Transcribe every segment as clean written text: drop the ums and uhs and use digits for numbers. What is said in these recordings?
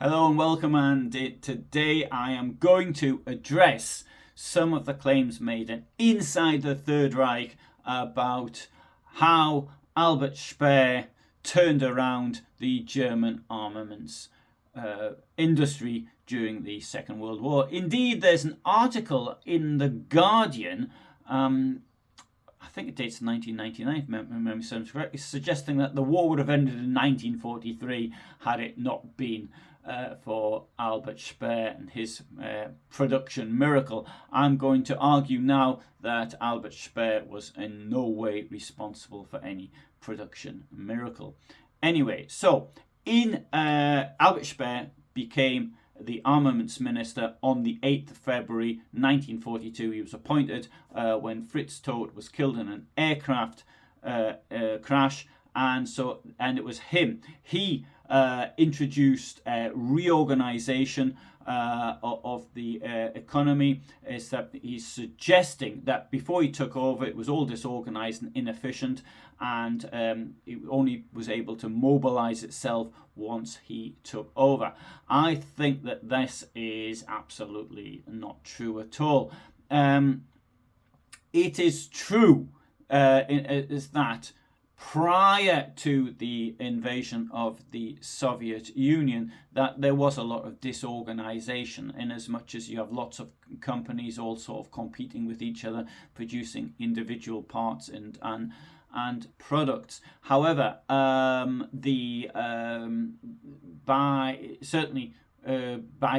Hello and welcome, and today I am going to address some of the claims made inside the Third Reich about how Albert Speer turned around the German armaments industry during the Second World War. Indeed, there's an article in The Guardian, I think it dates 1999, if memory serves correctly, suggesting that the war would have ended in 1943 had it not been for Albert Speer and his production miracle. I'm going to argue now that Albert Speer was in no way responsible for any production miracle. Anyway, so Albert Speer became the armaments minister on the 8th of February 1942. He was appointed when Fritz Todt was killed in an aircraft crash, and it was him. He introduced reorganization of the economy. Is that he's suggesting that before he took over, it was all disorganized and inefficient, and it only was able to mobilize itself once he took over. I think that this is absolutely not true at all. It is true is that prior to the invasion of the Soviet Union, that there was a lot of disorganization, in as much as you have lots of companies all sort of competing with each other, producing individual parts and products. However, by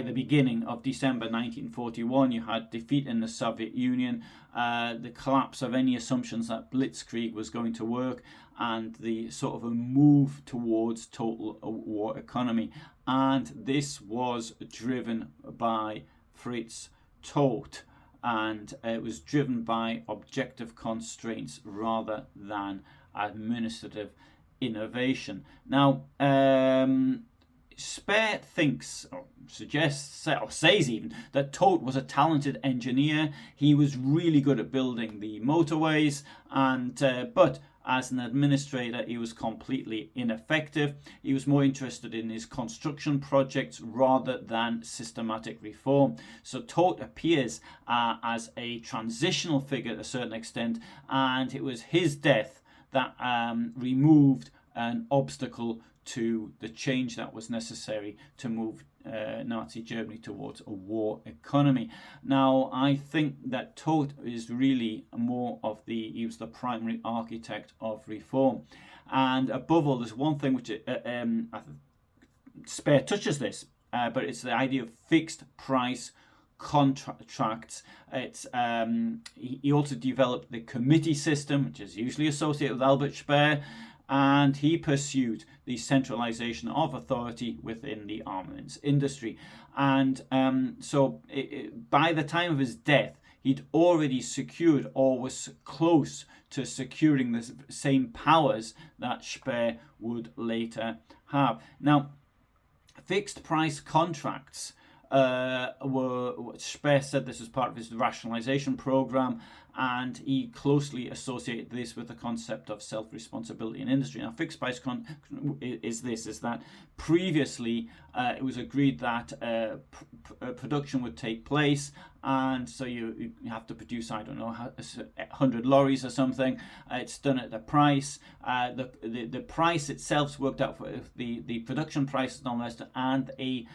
the beginning of December 1941, you had defeat in the Soviet Union, the collapse of any assumptions that Blitzkrieg was going to work, and the sort of a move towards total war economy. And this was driven by Fritz Todt, and it was driven by objective constraints rather than administrative innovation. Now, Speer thinks, or suggests, or says even, that Todt was a talented engineer. He was really good at building the motorways, but as an administrator, he was completely ineffective. He was more interested in his construction projects rather than systematic reform. So Todt appears as a transitional figure to a certain extent, and it was his death that removed an obstacle to the change that was necessary to move Nazi Germany towards a war economy. Now, I think that Todt is really he was the primary architect of reform. And above all, there's one thing which Speer touches this, but it's the idea of fixed price contracts. He also developed the committee system, which is usually associated with Albert Speer, and he pursued the centralization of authority within the armaments industry. And by the time of his death, he'd already secured, or was close to securing, the same powers that Speer would later have. Now, fixed price contracts Speer said this was part of his rationalization program, and he closely associated this with the concept of self-responsibility in industry. Now, fixed price is that previously it was agreed that production would take place, and so you have to produce, 100 lorries or something. It's done at the price. The price itself is worked out for the production price is non-less, and a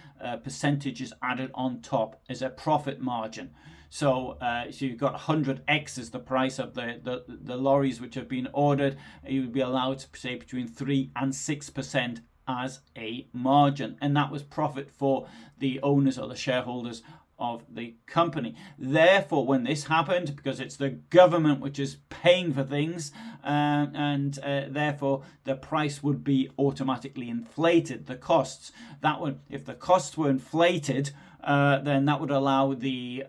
percentage is added on top as a profit margin. So you've got 100x as the price of the lorries which have been ordered. You would be allowed to say between 3 and 6% as a margin, and that was profit for the owners or the shareholders of the company. Therefore, when this happened, because it's the government which is paying for things, therefore the price would be automatically inflated. The costs, if the costs were inflated, then that would allow the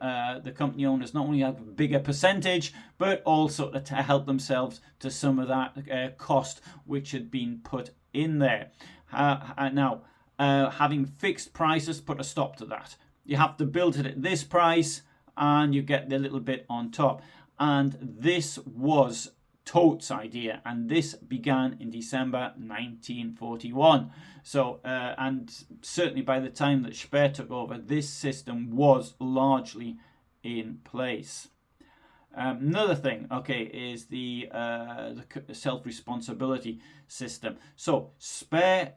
company owners not only have a bigger percentage, but also to help themselves to some of that cost which had been put in there. Now, having fixed prices put a stop to that. You have to build it at this price, and you get the little bit on top. And this was Todt's idea, and this began in December 1941. So, and certainly by the time that Speer took over, this system was largely in place. Another thing, okay, is the self-responsibility system. So Speer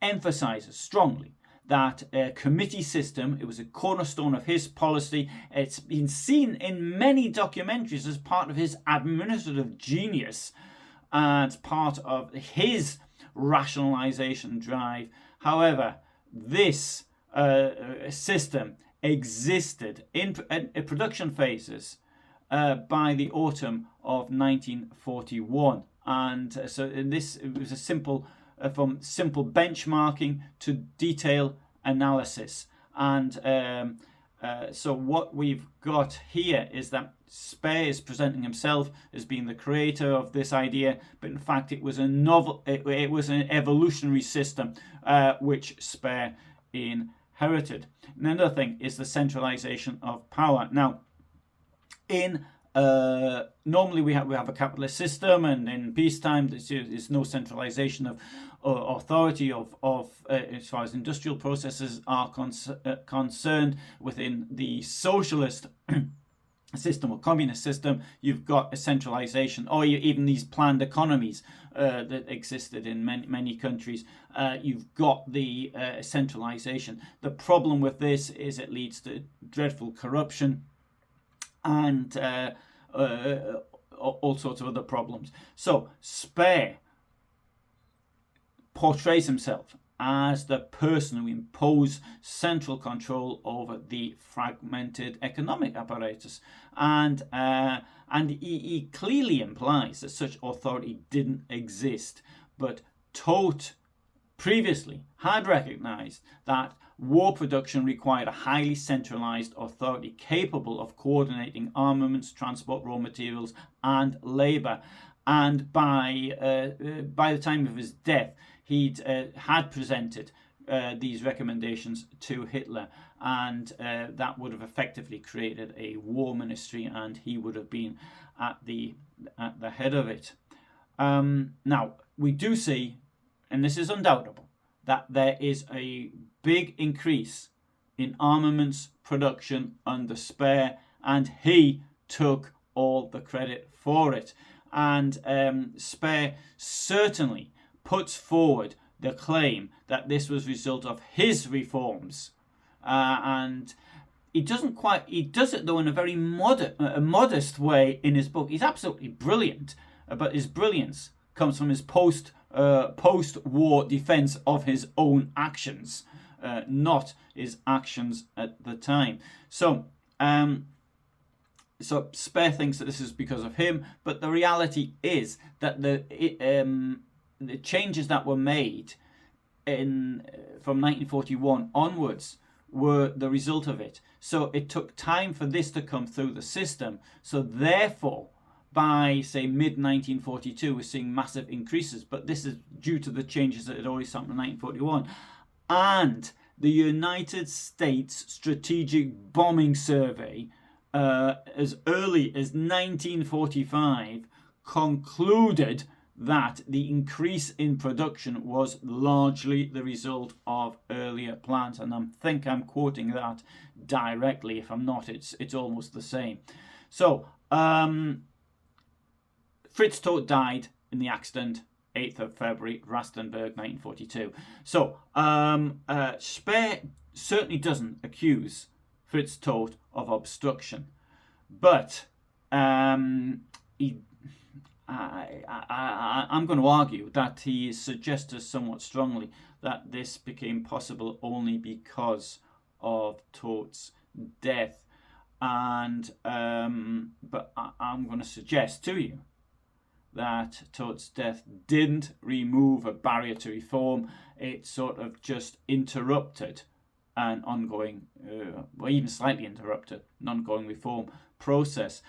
emphasizes strongly that committee system. It was a cornerstone of his policy. It's been seen in many documentaries as part of his administrative genius and part of his rationalization drive. However, this system existed in production phases by the autumn of 1941, and so in this it was a simple from simple benchmarking to detail analysis. And so what we've got here is that Speer is presenting himself as being the creator of this idea, but in fact it was a novel. It was an evolutionary system which Speer inherited. And another thing is the centralization of power. Now, in normally we have a capitalist system, and in peacetime there's no centralization of authority of as far as industrial processes are concerned. Within the socialist system or communist system, you've got a centralization, or even these planned economies that existed in many countries. You've got the centralization. The problem with this is it leads to dreadful corruption and all sorts of other problems. So Speer portrays himself as the person who imposed central control over the fragmented economic apparatus, and he clearly implies that such authority didn't exist. But Todt previously had recognized that war production required a highly centralized authority capable of coordinating armaments, transport, raw materials, and labor. And by the time of his death, he'd had presented these recommendations to Hitler, and that would have effectively created a war ministry, and he would have been at the head of it. Now, we do see, and this is undoubtable, that there is a big increase in armaments production under Speer, and he took all the credit for it. And Speer certainly puts forward the claim that this was a result of his reforms, and he does it though in a very modest way in his book. He's absolutely brilliant, but his brilliance comes from his post-war defense of his own actions, not his actions at the time. So Speer thinks that this is because of him, but the reality is that the changes that were made from 1941 onwards were the result of it. So it took time for this to come through the system. So therefore, by, say, mid-1942, we're seeing massive increases, but this is due to the changes that had already happened in 1941. And the United States Strategic Bombing Survey, as early as 1945, concluded that the increase in production was largely the result of earlier plans. And I think I'm quoting that directly. If I'm not, it's almost the same. So, Fritz Todt died in the accident 8th of February, Rastenburg, 1942. So Speer certainly doesn't accuse Fritz Todt of obstruction, but I'm going to argue that he suggests somewhat strongly that this became possible only because of Todt's death. And but I'm going to suggest to you that Todt's death didn't remove a barrier to reform. It sort of just interrupted an ongoing, or even slightly interrupted, an ongoing reform process.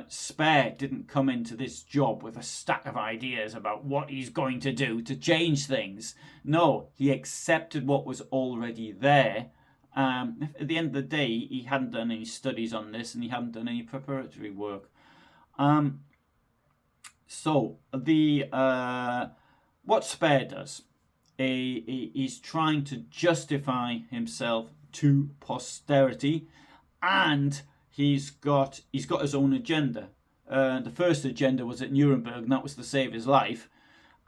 Speer didn't come into this job with a stack of ideas about what he's going to do to change things. No, he accepted what was already there. At the end of the day, he hadn't done any studies on this, and he hadn't done any preparatory work. So what Speer does, he's trying to justify himself to posterity, and he's got his own agenda. The first agenda was at Nuremberg, and that was to save his life.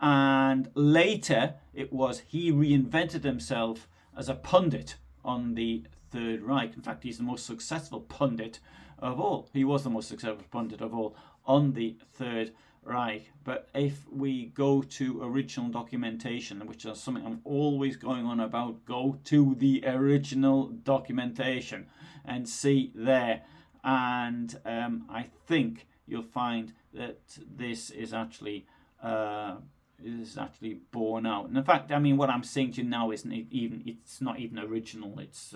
And later, it was he reinvented himself as a pundit on the Third Reich. In fact, he's the most successful pundit of all. He was the most successful pundit of all on the Third Reich. But if we go to original documentation, which is something I'm always going on about, go to the original documentation and see there. And I think you'll find that this is actually borne out. And in fact, I mean, what I'm saying to you now isn't even, it's not even original. It's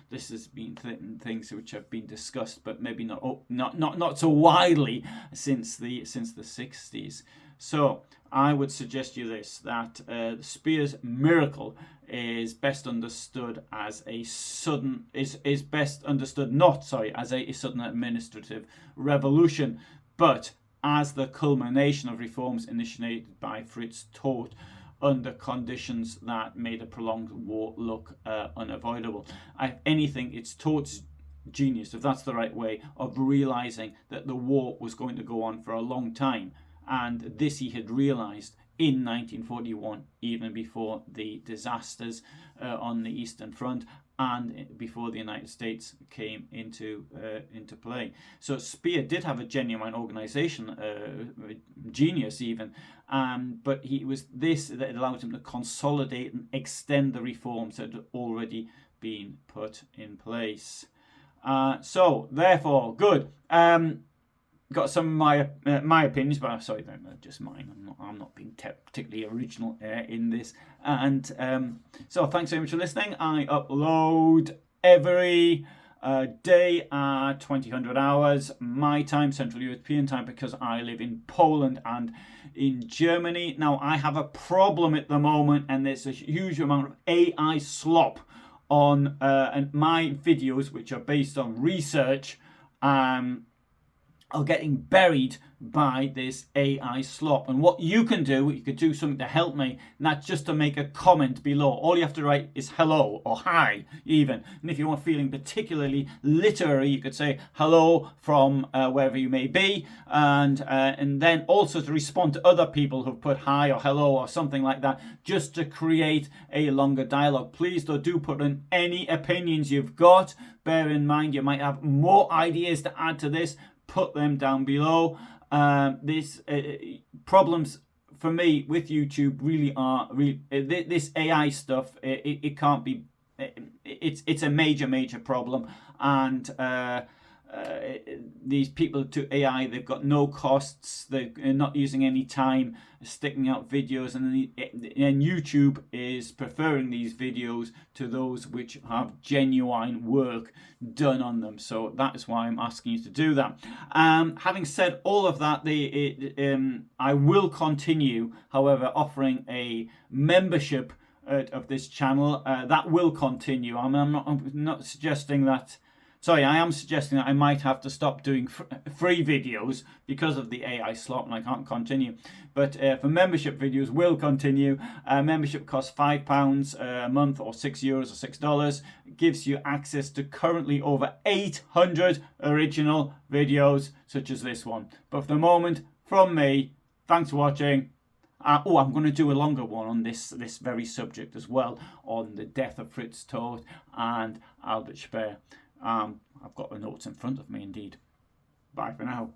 this has been things which have been discussed, but maybe not so widely since the 60s. So I would suggest you this, that Speer's Miracle is best understood as a sudden as a sudden administrative revolution, but as the culmination of reforms initiated by Fritz Todt under conditions that made a prolonged war look unavoidable. If anything, it's Todt's genius, if that's the right way, of realizing that the war was going to go on for a long time. And this he had realized in 1941, even before the disasters on the Eastern Front and before the United States came into play. So Speer did have a genuine organization genius even, but he was this that allowed him to consolidate and extend the reforms that had already been put in place. So therefore, good. Got some of my opinions, but sorry, they're just mine. I'm not being particularly original in this. And so thanks very much for listening. I upload every day at 2000 hours my time, Central European time, because I live in Poland and in Germany. Now I have a problem at the moment, and there's a huge amount of AI slop on and my videos, which are based on research, are getting buried by this AI slop. And what you can do, you could do something to help me, and that's just to make a comment below. All you have to write is hello or hi even. And if you are feeling particularly literary, you could say hello from wherever you may be, and then also to respond to other people who've put hi or hello or something like that, just to create a longer dialogue. Please do put in any opinions you've got. Bear in mind you might have more ideas to add to this. Put them down below. This problems for me with YouTube really are this AI stuff. It can't be. It's a major problem, and these people to AI, they've got no costs. They're not using any time sticking out videos, and YouTube is preferring these videos to those which have genuine work done on them. So that is why I'm asking you to do that. Having said all of that, I will continue, however, offering a membership of this channel. That will continue. I'm not suggesting that. Sorry, I am suggesting that I might have to stop doing free videos because of the AI slot, and I can't continue. But for membership videos, will continue. Membership costs £5 a month, or €6 or $6. It gives you access to currently over 800 original videos, such as this one. But for the moment, from me, thanks for watching. I'm going to do a longer one on this very subject as well, on the death of Fritz Todt and Albert Speer. I've got the notes in front of me indeed. Bye for now.